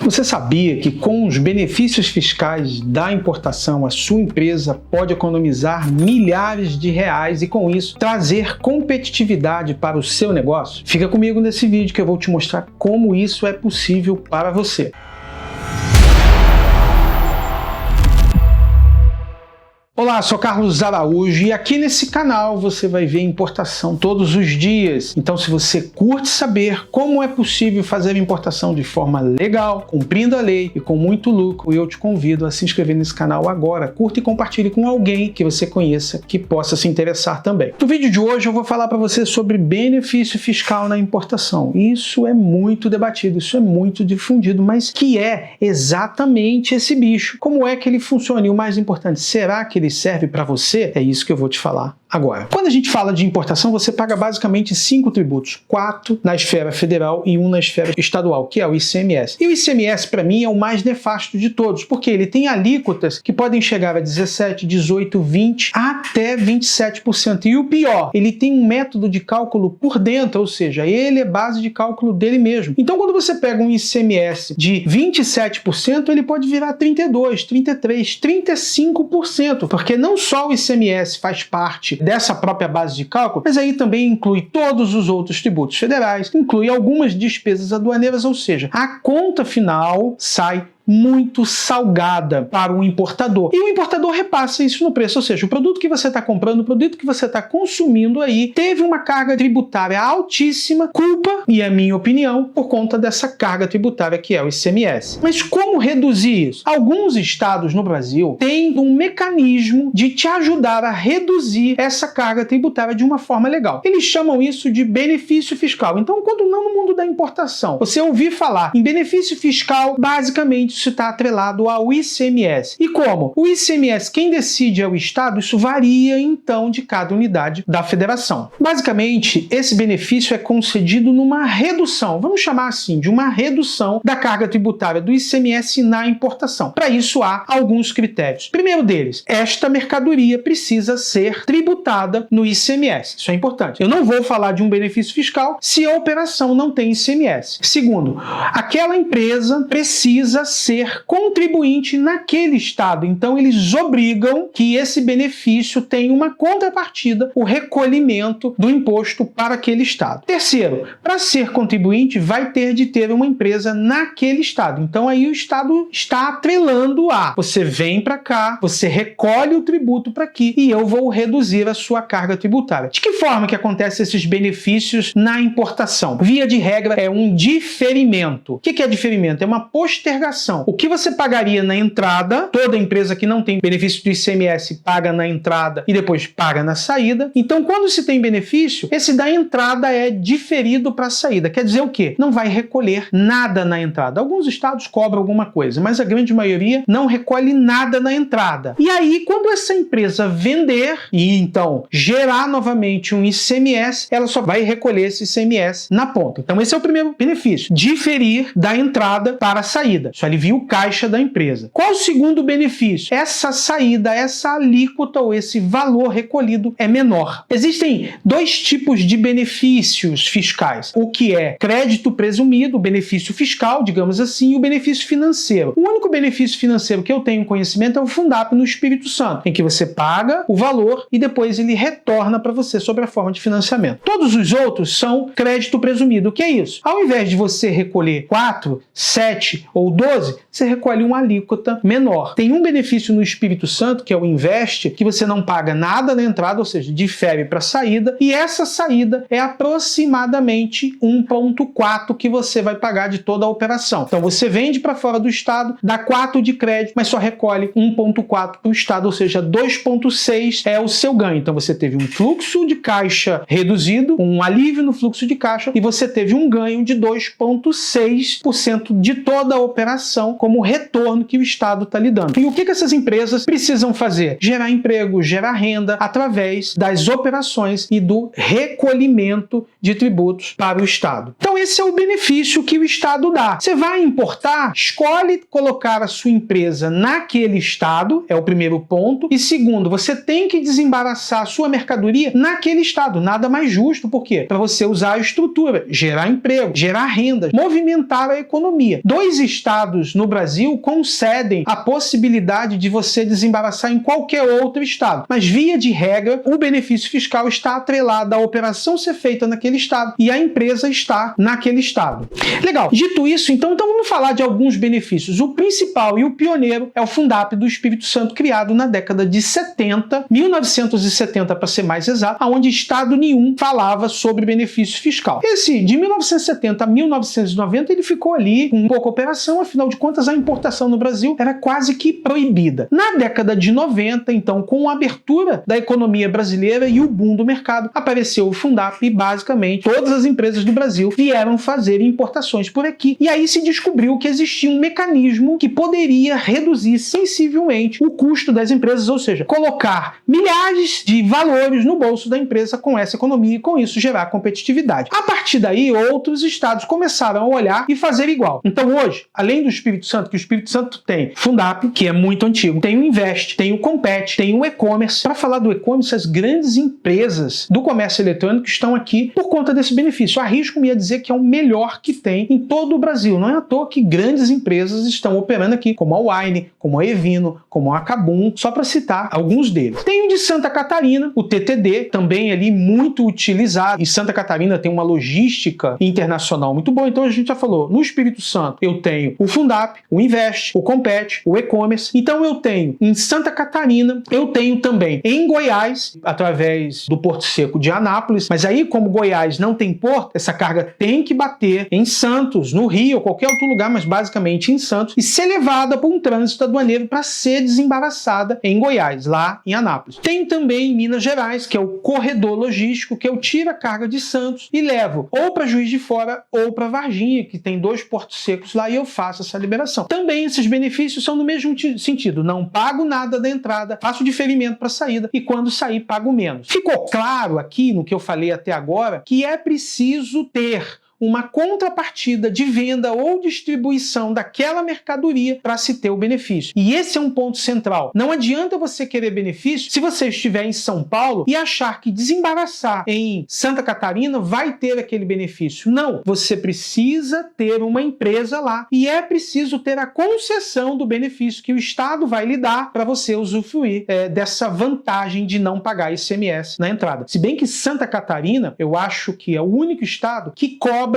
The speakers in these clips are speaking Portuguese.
Você sabia que com os benefícios fiscais da importação, a sua empresa pode economizar milhares de reais e, com isso, trazer competitividade para o seu negócio? Fica comigo nesse vídeo que eu vou te mostrar como isso é possível para você. Olá, sou Carlos Araújo e aqui nesse canal você vai ver importação todos os dias. Então, se você curte saber como é possível fazer importação de forma legal, cumprindo a lei e com muito lucro, eu te convido a se inscrever nesse canal agora. Curta e compartilhe com alguém que você conheça que possa se interessar também. No vídeo de hoje eu vou falar para você sobre benefício fiscal na importação. Isso é muito debatido, isso é muito difundido, mas que é exatamente esse bicho? Como é que ele funciona? E o mais importante, será que ele serve para você? É isso que eu vou te falar agora. Quando a gente fala de importação, você paga basicamente 5 tributos, 4 na esfera federal e 1 na esfera estadual, que é o ICMS. E o ICMS, para mim, é o mais nefasto de todos, porque ele tem alíquotas que podem chegar a 17, 18, 20, até 27%. E o pior, ele tem um método de cálculo por dentro, ou seja, ele é base de cálculo dele mesmo. Então, quando você pega um ICMS de 27%, ele pode virar 32, 33, 35%, porque não só o ICMS faz parte dessa própria base de cálculo, mas aí também inclui todos os outros tributos federais, inclui algumas despesas aduaneiras, ou seja, a conta final sai muito salgada para o importador. E o importador repassa isso no preço, ou seja, o produto que você está comprando, o produto que você está consumindo aí, teve uma carga tributária altíssima, culpa, e a minha opinião, por conta dessa carga tributária que é o ICMS. Mas como reduzir isso? Alguns estados no Brasil têm um mecanismo de te ajudar a reduzir essa carga tributária de uma forma legal. Eles chamam isso de benefício fiscal. Então, quando não no mundo da importação, você ouvir falar em benefício fiscal, basicamente isso está atrelado ao ICMS. E como? O ICMS, quem decide é o Estado, isso varia então de cada unidade da federação. Basicamente, esse benefício é concedido numa redução, vamos chamar assim, de uma redução da carga tributária do ICMS na importação. Para isso há alguns critérios. Primeiro deles, esta mercadoria precisa ser tributada no ICMS. Isso é importante. Eu não vou falar de um benefício fiscal se a operação não tem ICMS. Segundo, aquela empresa precisa ser contribuinte naquele estado. Então, eles obrigam que esse benefício tenha uma contrapartida, o recolhimento do imposto para aquele estado. Terceiro, para ser contribuinte, vai ter de ter uma empresa naquele estado. Então, aí o estado está atrelando a você vem para cá, você recolhe o tributo para aqui e eu vou reduzir a sua carga tributária. De que forma que acontecem esses benefícios na importação? Via de regra, é um diferimento. O que é diferimento? É uma postergação. O que você pagaria na entrada, toda empresa que não tem benefício do ICMS paga na entrada e depois paga na saída. Então, quando se tem benefício, esse da entrada é diferido para a saída. Quer dizer o quê? Não vai recolher nada na entrada. Alguns estados cobram alguma coisa, mas a grande maioria não recolhe nada na entrada. E aí, quando essa empresa vender e então gerar novamente um ICMS, ela só vai recolher esse ICMS na ponta. Então, esse é o primeiro benefício. Diferir da entrada para a saída. Isso alivia o caixa da empresa. Qual o segundo benefício? Essa saída, essa alíquota ou esse valor recolhido é menor. Existem dois tipos de benefícios fiscais. O que é crédito presumido, o benefício fiscal, digamos assim, e o benefício financeiro. O único benefício financeiro que eu tenho conhecimento é o Fundap no Espírito Santo, em que você paga o valor e depois ele retorna para você sob a forma de financiamento. Todos os outros são crédito presumido. O que é isso? Ao invés de você recolher 4, 7 ou 12, você recolhe uma alíquota menor. Tem um benefício no Espírito Santo, que é o Invest, que você não paga nada na entrada, ou seja, difere para a saída, e essa saída é aproximadamente 1,4 que você vai pagar de toda a operação. Então você vende para fora do estado, dá 4 de crédito, mas só recolhe 1,4 para o estado, ou seja, 2,6 é o seu ganho. Então você teve um fluxo de caixa reduzido, um alívio no fluxo de caixa, e você teve um ganho de 2,6% de toda a operação. operação como retorno que o Estado está lhe dando. E o que essas empresas precisam fazer? Gerar emprego, gerar renda através das operações e do recolhimento de tributos para o Estado. Então esse é o benefício que o Estado dá. Você vai importar, escolhe colocar a sua empresa naquele Estado, é o primeiro ponto. E segundo, você tem que desembaraçar a sua mercadoria naquele Estado. Nada mais justo, por quê? Para você usar a estrutura, gerar emprego, gerar renda, movimentar a economia. 2 estados no Brasil concedem a possibilidade de você desembaraçar em qualquer outro estado. Mas, via de regra, o benefício fiscal está atrelado à operação ser feita naquele estado e a empresa está naquele estado. Legal. Dito isso, então vamos falar de alguns benefícios. O principal e o pioneiro é o Fundap do Espírito Santo, criado na década de 70, 1970 para ser mais exato, onde estado nenhum falava sobre benefício fiscal. Esse, de 1970 a 1990, ele ficou ali com pouca operação, afinal de contas a importação no Brasil era quase que proibida. Na década de 90, então, com a abertura da economia brasileira e o boom do mercado, apareceu o Fundap e basicamente todas as empresas do Brasil vieram fazer importações por aqui. E aí se descobriu que existia um mecanismo que poderia reduzir sensivelmente o custo das empresas, ou seja, colocar milhares de valores no bolso da empresa com essa economia e com isso gerar competitividade. A partir daí, outros estados começaram a olhar e fazer igual. Então hoje, além do Espírito Santo, que o Espírito Santo tem Fundap, que é muito antigo, tem o Invest, tem o Compete, tem o e-commerce. Para falar do e-commerce, as grandes empresas do comércio eletrônico estão aqui por conta desse benefício. Arrisco-me a dizer que é o melhor que tem em todo o Brasil. Não é à toa que grandes empresas estão operando aqui, como a Wine, como a Evino, como a Kabum, só para citar alguns deles. Tem o de Santa Catarina, o TTD, também ali muito utilizado. E Santa Catarina tem uma logística internacional muito boa. Então a gente já falou, no Espírito Santo eu tenho o Fundap, o Invest, o Compete, o e-commerce. Então eu tenho em Santa Catarina, eu tenho também em Goiás, através do Porto Seco de Anápolis, mas aí como Goiás não tem porto, essa carga tem que bater em Santos, no Rio, ou qualquer outro lugar, mas basicamente em Santos, e ser levada por um trânsito aduaneiro para ser desembaraçada em Goiás, lá em Anápolis. Tem também em Minas Gerais, que é o corredor logístico, que eu tiro a carga de Santos e levo ou para Juiz de Fora ou para Varginha, que tem 2 portos secos lá, e eu faço essa liberação. Também esses benefícios são no mesmo sentido, não pago nada da entrada, faço diferimento para saída e quando sair pago menos. Ficou claro aqui no que eu falei até agora que é preciso ter uma contrapartida de venda ou distribuição daquela mercadoria para se ter o benefício. E esse é um ponto central. Não adianta você querer benefício se você estiver em São Paulo e achar que desembaraçar em Santa Catarina vai ter aquele benefício. Não, você precisa ter uma empresa lá e é preciso ter a concessão do benefício que o Estado vai lhe dar para você usufruir dessa vantagem de não pagar ICMS na entrada. Se bem que Santa Catarina, eu acho que é o único estado que cobra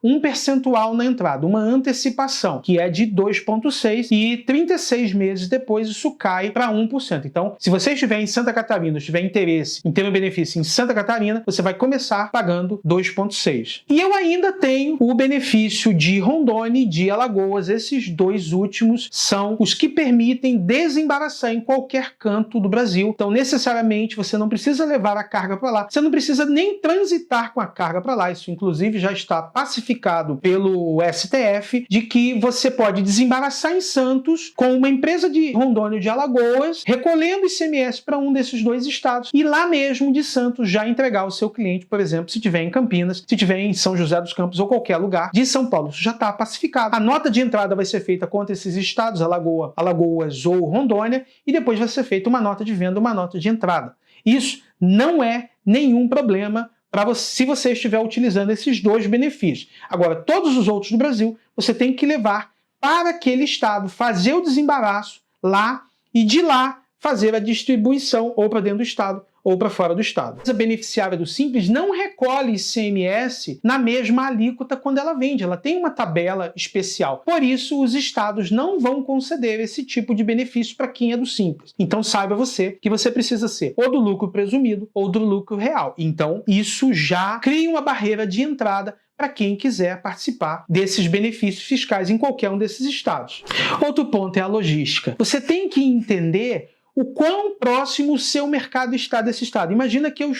um percentual na entrada, uma antecipação, que é de 2,6% e 36 meses depois isso cai para 1%. Então, se você estiver em Santa Catarina, tiver interesse em ter um benefício em Santa Catarina, você vai começar pagando 2,6%. E eu ainda tenho o benefício de Rondônia e de Alagoas. Esses 2 últimos são os que permitem desembaraçar em qualquer canto do Brasil. Então, necessariamente, você não precisa levar a carga para lá. Você não precisa nem transitar com a carga para lá. Isso, inclusive, já está pacificado pelo STF, de que você pode desembaraçar em Santos com uma empresa de Rondônia ou de Alagoas, recolhendo ICMS para um desses 2 estados e lá mesmo de Santos já entregar ao seu cliente, por exemplo, se tiver em Campinas, se tiver em São José dos Campos ou qualquer lugar de São Paulo. Isso já está pacificado. A nota de entrada vai ser feita contra esses estados, Alagoas ou Rondônia, e depois vai ser feita uma nota de venda, uma nota de entrada. Isso não é nenhum problema se você estiver utilizando esses 2 benefícios. Agora, todos os outros do Brasil, você tem que levar para aquele estado, fazer o desembaraço lá e de lá fazer a distribuição ou para dentro do estado ou para fora do estado. A beneficiária do Simples não recolhe ICMS na mesma alíquota quando ela vende, ela tem uma tabela especial. Por isso, os estados não vão conceder esse tipo de benefício para quem é do Simples. Então saiba você que você precisa ser ou do lucro presumido ou do lucro real. Então isso já cria uma barreira de entrada para quem quiser participar desses benefícios fiscais em qualquer um desses estados. Outro ponto é a logística. Você tem que entender o quão próximo o seu mercado está desse estado. Imagina que eu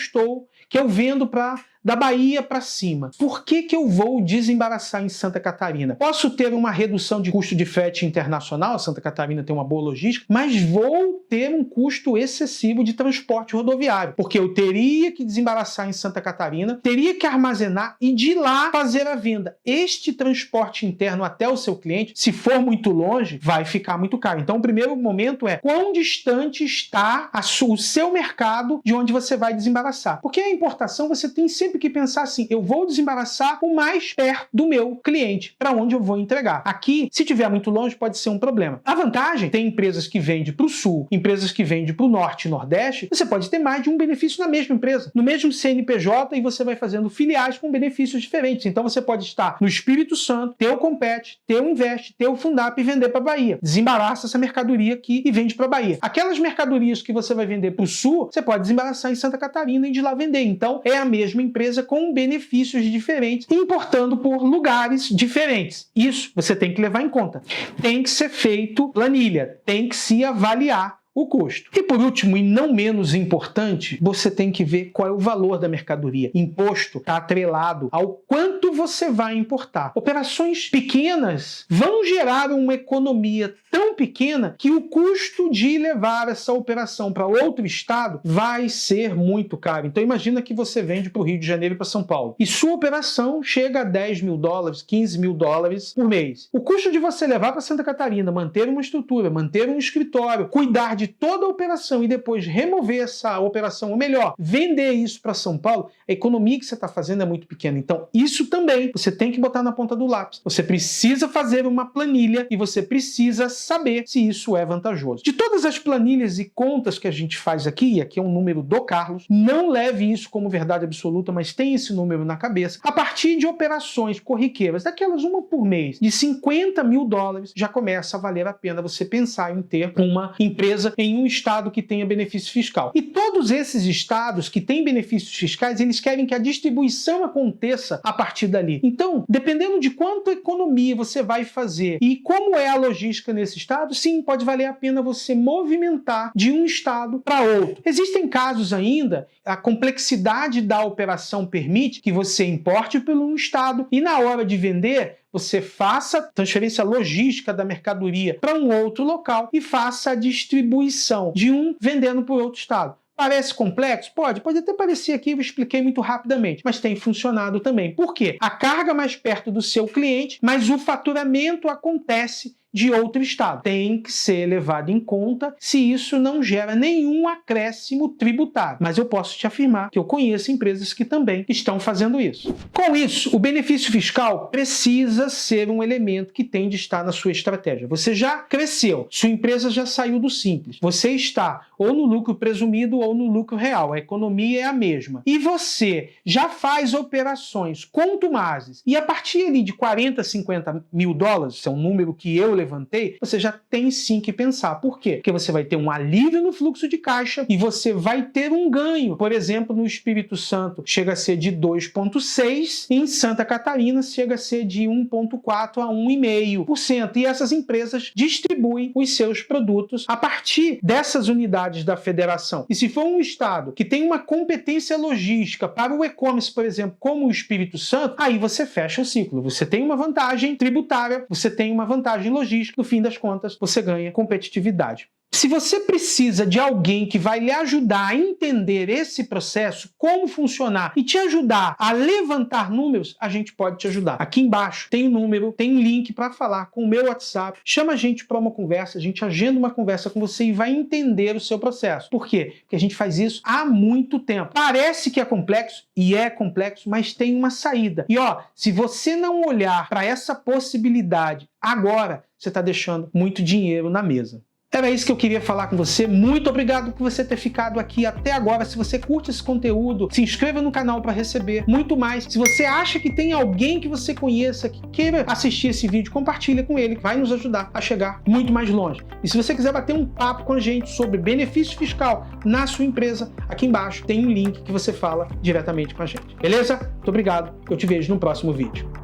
vendo para da Bahia para cima, por que eu vou desembaraçar em Santa Catarina? Posso ter uma redução de custo de frete internacional, Santa Catarina tem uma boa logística, mas vou ter um custo excessivo de transporte rodoviário, porque eu teria que desembaraçar em Santa Catarina, teria que armazenar e de lá fazer a venda. Este transporte interno até o seu cliente, se for muito longe, vai ficar muito caro. Então, o primeiro momento é quão distante está o seu mercado de onde você vai desembaraçar. Porque a importação, você tem sempre que pensar assim, eu vou desembaraçar o mais perto do meu cliente, para onde eu vou entregar. Aqui, se tiver muito longe, pode ser um problema. A vantagem, tem empresas que vendem para o sul, empresas que vendem para o norte e nordeste, você pode ter mais de um benefício na mesma empresa, no mesmo CNPJ, e você vai fazendo filiais com benefícios diferentes. Então você pode estar no Espírito Santo, ter o Compete, ter o Invest, ter o Fundap e vender para a Bahia. Desembaraça essa mercadoria aqui e vende para a Bahia. Aquelas mercadorias que você vai vender para o sul, você pode desembaraçar em Santa Catarina e de lá vender. Então é a mesma empresa com benefícios diferentes, importando por lugares diferentes. Isso você tem que levar em conta. Tem que ser feito planilha, tem que se avaliar o custo. E por último, e não menos importante, você tem que ver qual é o valor da mercadoria. Imposto está atrelado ao quanto você vai importar. Operações pequenas vão gerar uma economia tão pequena que o custo de levar essa operação para outro estado vai ser muito caro. Então imagina que você vende para o Rio de Janeiro e para São Paulo e sua operação chega a 10 mil dólares, 15 mil dólares por mês. O custo de você levar para Santa Catarina, manter uma estrutura, manter um escritório, cuidar de toda a operação e depois remover essa operação, ou melhor, vender isso para São Paulo, a economia que você está fazendo é muito pequena. Então isso também você tem que botar na ponta do lápis. Você precisa fazer uma planilha e você precisa saber se isso é vantajoso. De todas as planilhas e contas que a gente faz aqui, e aqui é um número do Carlos, não leve isso como verdade absoluta, mas tenha esse número na cabeça. A partir de operações corriqueiras, daquelas uma por mês, de 50 mil dólares, já começa a valer a pena você pensar em ter uma empresa em um estado que tenha benefício fiscal. E todos esses estados que têm benefícios fiscais, eles querem que a distribuição aconteça a partir dali. Então, dependendo de quanto economia você vai fazer e como é a logística nesse estado, sim, pode valer a pena você movimentar de um estado para outro. Existem casos ainda, a complexidade da operação permite que você importe pelo um estado e na hora de vender, você faça a transferência logística da mercadoria para um outro local e faça a distribuição de um vendendo para o outro estado. Parece complexo? Pode até parecer aqui, eu expliquei muito rapidamente, mas tem funcionado também. Por quê? A carga mais perto do seu cliente, mas o faturamento acontece de outro estado. Tem que ser levado em conta se isso não gera nenhum acréscimo tributário. Mas eu posso te afirmar que eu conheço empresas que também estão fazendo isso. Com isso, o benefício fiscal precisa ser um elemento que tem de estar na sua estratégia. Você já cresceu, sua empresa já saiu do simples. Você está ou no lucro presumido ou no lucro real. A economia é a mesma. E você já faz operações contumazes e a partir ali de 40, 50 mil dólares, isso é um número que eu levantei, você já tem sim que pensar. Por quê? Porque você vai ter um alívio no fluxo de caixa e você vai ter um ganho. Por exemplo, no Espírito Santo chega a ser de 2,6%, e em Santa Catarina chega a ser de 1,4% a 1,5%. E essas empresas distribuem os seus produtos a partir dessas unidades da federação. E se for um estado que tem uma competência logística para o e-commerce, por exemplo, como o Espírito Santo, aí você fecha o ciclo. Você tem uma vantagem tributária, você tem uma vantagem logística, no fim das contas, você ganha competitividade. Se você precisa de alguém que vai lhe ajudar a entender esse processo, como funcionar e te ajudar a levantar números, a gente pode te ajudar. Aqui embaixo tem um número, tem um link para falar com o meu WhatsApp. Chama a gente para uma conversa, a gente agenda uma conversa com você e vai entender o seu processo. Por quê? Porque a gente faz isso há muito tempo. Parece que é complexo, e é complexo, mas tem uma saída. E se você não olhar para essa possibilidade agora, você está deixando muito dinheiro na mesa. Era isso que eu queria falar com você. Muito obrigado por você ter ficado aqui até agora. Se você curte esse conteúdo, se inscreva no canal para receber muito mais. Se você acha que tem alguém que você conheça que queira assistir esse vídeo, compartilha com ele, que vai nos ajudar a chegar muito mais longe. E se você quiser bater um papo com a gente sobre benefício fiscal na sua empresa, aqui embaixo tem um link que você fala diretamente com a gente. Beleza? Muito obrigado. Eu te vejo no próximo vídeo.